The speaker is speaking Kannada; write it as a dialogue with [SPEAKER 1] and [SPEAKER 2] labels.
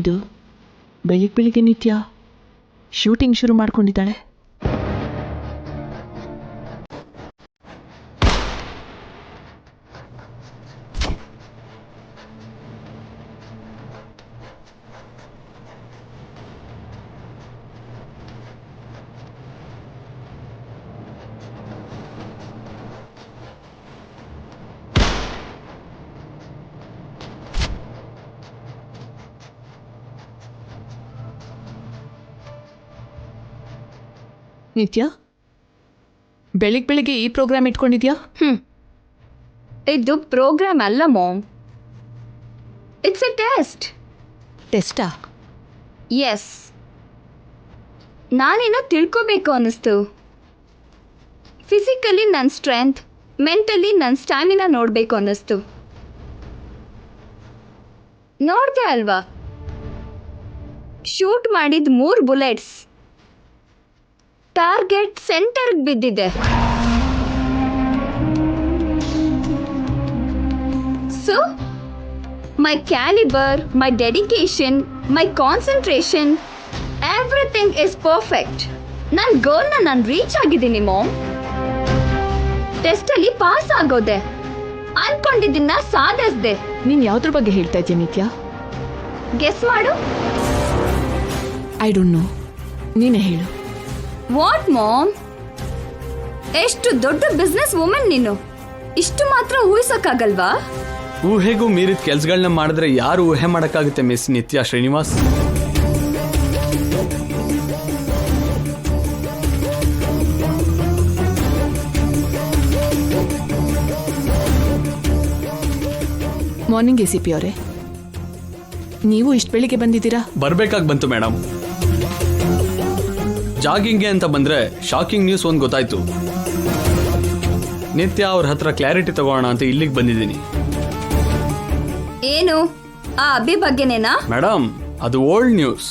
[SPEAKER 1] ಇದು ಬೆಳಿಗ್ಗೆ ನಿತ್ಯ ಶೂಟಿಂಗ್ ಶುರು ಮಾಡ್ಕೊಂಡಿದ್ದಾಳೆ. ನಿತ್ಯ, ಬೆಳಿಗ್ಗೆ ಈ ಪ್ರೋಗ್ರಾಮ್ ಇಟ್ಕೊಂಡಿದ್ಯಾ?
[SPEAKER 2] ಇದು ಪ್ರೋಗ್ರಾಮ್ ಅಲ್ಲ ಮಾಮ್, ಇಟ್ಸ್ ಎ ಟೆಸ್ಟ್.
[SPEAKER 1] ಟೆಸ್ಟಾ?
[SPEAKER 2] ಎಸ್, ನಾನೇನೋ ತಿಳ್ಕೋಬೇಕು ಅನ್ನಿಸ್ತು. ಫಿಸಿಕಲಿ ನನ್ನ ಸ್ಟ್ರೆಂತ್, ಮೆಂಟಲಿ ನನ್ನ ಸ್ಟ್ಯಾಮಿನಾ ನೋಡಬೇಕು ಅನ್ನಿಸ್ತು. ನೋಡ್ದೆ ಅಲ್ವಾ, ಶೂಟ್ ಮಾಡಿದ 3 ಬುಲೆಟ್ಸ್ ಟಾರ್ಗೆಟ್ ಸೆಂಟರ್ಗೆ ಬಿದ್ದಿದೆ. So my calibre, my dedication, my concentration, everything is perfect. ನನ್ನ ಗೋಲ್ನ ನಾನು ರೀಚ್ ಆಗಿದ್ದೀನಿ ಮಾಮ್. ಟೆಸ್ಟಲ್ಲಿ ಪಾಸ್ ಆಗೋದೆ, ಅನ್ಕೊಂಡಿದ್ದನ್ನ ಸಾಧಿಸ್ದೆ.
[SPEAKER 1] ನೀನು ಯಾವುದ್ರ ಬಗ್ಗೆ ಹೇಳ್ತಾ ಇದ್ದೀಯ ನಿತ್ಯ?
[SPEAKER 2] ಗೆಸ್ ಮಾಡು.
[SPEAKER 1] ಐ ಡೋಂಟ್ ನೋ, ನೀನೇ ಹೇಳು.
[SPEAKER 2] ವಾಟ್ ಮಾಮ್, ಎಷ್ಟು ದೊಡ್ಡ ಬಿಸ್ನೆಸ್ ವುಮೆನ್ ನೀನು, ಇಷ್ಟು ಮಾತ್ರ ಊಹಿಸಕ್ಕಾಗಲ್ವಾ?
[SPEAKER 3] ಊಹೆಗೂ ಮೀರಿದ ಕೆಲ್ಸಗಳನ್ನ ಮಾಡಿದ್ರೆ ಯಾರು ಊಹೆ ಮಾಡಕ್ಕಾಗುತ್ತೆ ಮಿಸ್ ನಿತ್ಯ ಶ್ರೀನಿವಾಸ್?
[SPEAKER 1] ಮಾರ್ನಿಂಗ್ ACP ಅವರೇ, ನೀವು ಇಷ್ಟು ಬೆಳಿಗ್ಗೆ ಬಂದಿದ್ದೀರಾ?
[SPEAKER 3] ಬರ್ಬೇಕಾಗಿ ಬಂತು ಮೇಡಮ್. ಜಾಗಿಂಗ್ಗೆ ಅಂತ ಬಂದ್ರೆ ಶಾಕಿಂಗ್ ನ್ಯೂಸ್ ಒಂದು ಗೊತ್ತಾಯ್ತು. ನಿತ್ಯ ಅವ್ರ ಹತ್ರ ಕ್ಲಾರಿಟಿ ತಗೋಣ ಅಂತ ಇಲ್ಲಿಗೆ ಬಂದಿದ್ದೀನಿ.
[SPEAKER 2] ಏನು, ಆ ಅಭಿ ಬಗ್ಗೆನೇನಾ?
[SPEAKER 3] ಮೇಡಮ್, ಅದು ಓಲ್ಡ್ ನ್ಯೂಸ್.